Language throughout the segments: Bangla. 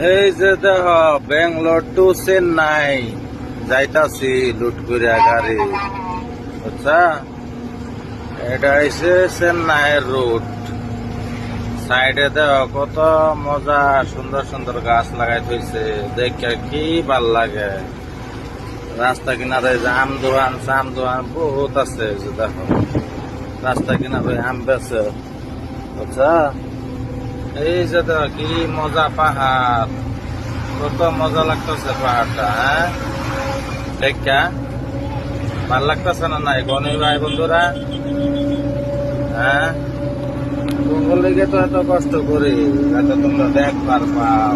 এই যে দেখ, বেঙ্গলোর টু চেন্নাই যাইতাছি লুট করিয়া গাড়ি, বুঝছা? এটা হইছে চেন্নাইয়ের রুট। সাইডে দেখ কত মজা, সুন্দর সুন্দর গাছ লাগাই থইছে, দেখে কি ভাল লাগে। রাস্তা কিনারে যে আম দোকান চাম দোকান বহুত আছে, যে দেখো রাস্তা কিনারে আম বেছে, বুঝছা? এই যে দেখ কি মজা পাহাড়, কত মজা লাগতেছে পাহাড়টা। হ্যাঁ, দেখা ভাল লাগতেছে না? নাই গনি ভাই বন্ধুরা? হ্যাঁ, তোমার লেগে তো এত কষ্ট করি, যাতে তোমরা দেখবার পাও।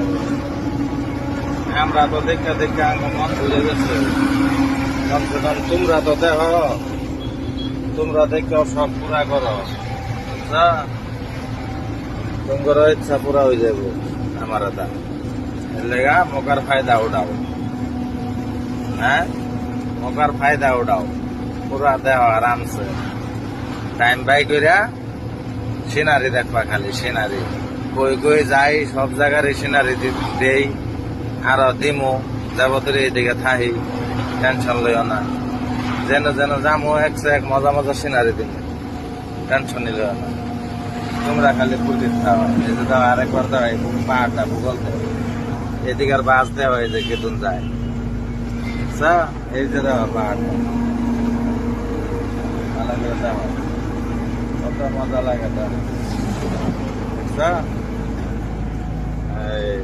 আমরা তো দেখে দেখে আমার মন বুঝে গেছে। কমসে কম তোমরা তো দেখো, তোমরা দেখে সব পুরা করো, বুঝছা? তোমার ইচ্ছা পুরা হয়ে যাবো আমার দা, এর লেগা মকার ফায়দা উঠাও। হ্যাঁ, মকার ফায়দা উঠাও, পুরা দেহ আরামসে টাইম বাই করিয়া সিনারি দেখবা, খালি সিনারি। কই কই যাই সব জায়গার সিনারি দেই, আরো দিমু যাবতীয় এইদিকে থাহি, টেনশন লইও না। যেন যেন যামো একশো এক মজা মজা সিনারি দিম, টেনশন নিলেও না। তোমরা খালি ফুটি খাও। এই যে দাও আরেকবার দাও, এই পাহাড়টা ভূগোল দেয়, এদিকে আর বাস দেওয়া হয় যে কেতুন যায়, বুঝছা? এই যে দেওয়া পাহাড়টা ভালো করে দেওয়া, কত মজা লাগে, বুঝছা? এই